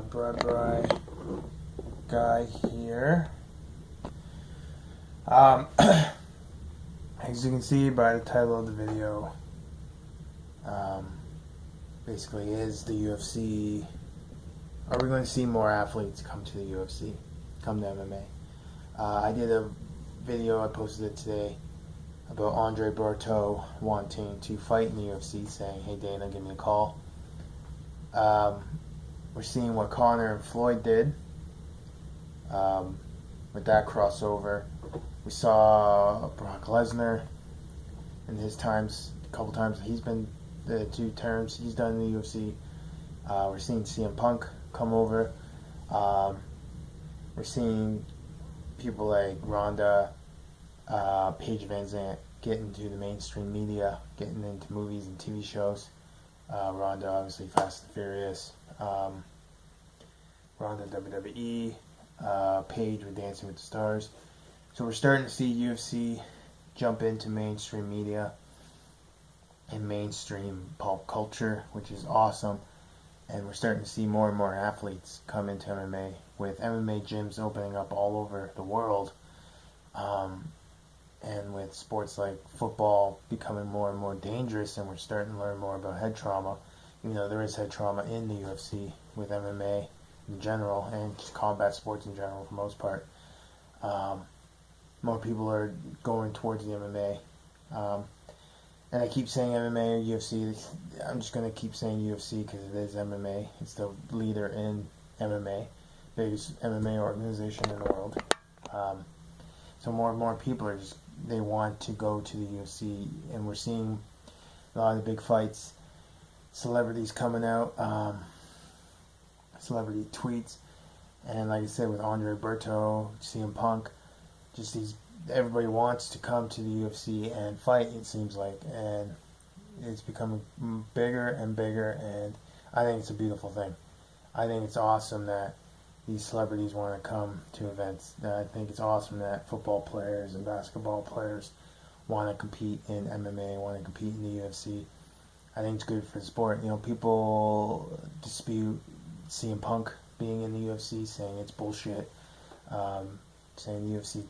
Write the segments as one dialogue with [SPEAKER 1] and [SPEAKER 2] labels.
[SPEAKER 1] Bri guy here. As you can see by the title of the video, um, basically is the UFC. Are we going to see more athletes come to the UFC, come to MMA? I did a video, I posted it today, about Andre Berto wanting to fight in the UFC, saying, "Hey Dana, give me a call." We're seeing what Conor and Floyd did with that crossover. We saw Brock Lesnar in his times, a couple times he's been, the two terms he's done in the UFC. We're seeing CM Punk come over. We're seeing people like Ronda, Paige Van Zandt get into the mainstream media, getting into movies and TV shows. Ronda, obviously, Fast and Furious. Ronda, WWE. Paige with Dancing with the Stars. So we're starting to see UFC jump into mainstream media and mainstream pop culture, which is awesome. And we're starting to see more and more athletes come into MMA, with MMA gyms opening up all over the world. And with sports like football becoming more and more dangerous, and we're starting to learn more about head trauma, even though there is head trauma in the UFC with MMA in general, and just combat sports in general for the most part. More people are going towards the MMA. And I keep saying MMA or UFC. I'm just going to keep saying UFC because it is MMA. It's the leader in MMA, biggest MMA organization in the world. So more and more people are just, they want to go to the UFC, and we're seeing a lot of the big fights, celebrities coming out, celebrity tweets, and like I said, with Andre Berto, CM Punk, just these, everybody wants to come to the UFC and fight, it seems like, and it's becoming bigger and bigger, and I think it's a beautiful thing. I think it's awesome that these celebrities want to come to events. I think it's awesome that football players and basketball players want to compete in MMA, want to compete in the UFC. I think it's good for the sport. You know, people dispute CM Punk being in the UFC, saying it's bullshit, saying the UFC,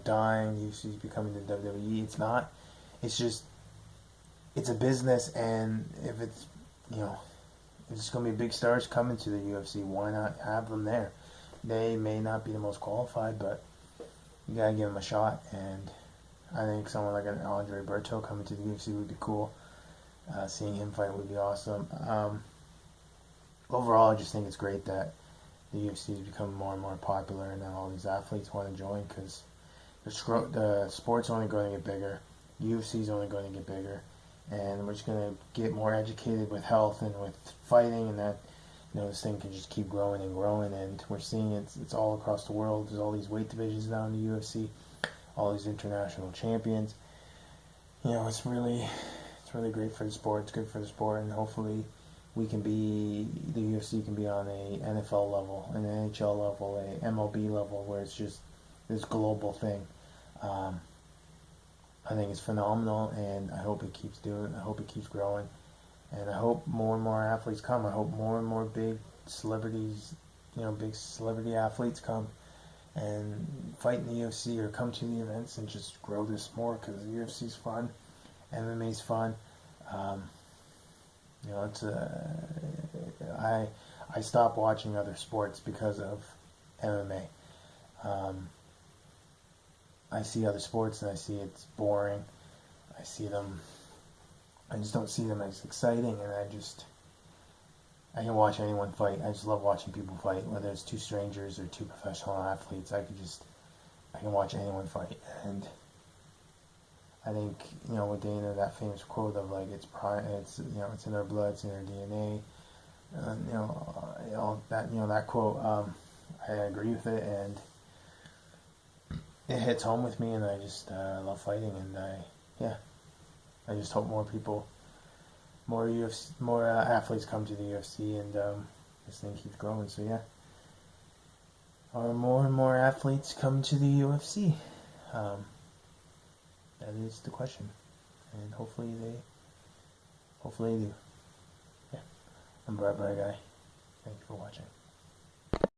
[SPEAKER 1] dying, the UFC is becoming the WWE. It's not. It's just, it's a business, and if it's, if it's going to be big stars coming to the UFC, why not have them there? They may not be the most qualified, but you got to give them a shot, and I think someone like an Andre Berto coming to the UFC would be cool. Seeing him fight would be awesome. Overall, I just think it's great that the UFC is becoming more and more popular, and that all these athletes want to join, because the sport's only going to get bigger, UFC is only going to get bigger, and we're just going to get more educated with health and with fighting, and that this thing can just keep growing and growing, and we're seeing it's all across the world. There's all these weight divisions now in the UFC, all these international champions. It's really great for the sport. It's good for the sport, and hopefully the UFC can be on a NFL level, an NHL level, a MLB level, where it's just this global thing. I think it's phenomenal, and I hope it keeps growing, and I hope more and more athletes come. I hope more and more big celebrities, big celebrity athletes come and fight in the UFC or come to the events and just grow this more, because the UFC's fun, MMA's fun. I stopped watching other sports because of MMA. I see other sports and I see it's boring. I just don't see them as exciting, and I can watch anyone fight. I just love watching people fight, whether it's two strangers or two professional athletes. I can watch anyone fight, and I think, with Dana, that famous quote of like, it's in our blood, it's in our DNA, that quote, I agree with it, and it hits home with me, and I just love fighting, and I just hope more athletes come to the UFC, and this thing keeps growing. So yeah, are more and more athletes come to the UFC? That is the question, and hopefully they do. Yeah, I'm Bri Guy. Thank you for watching.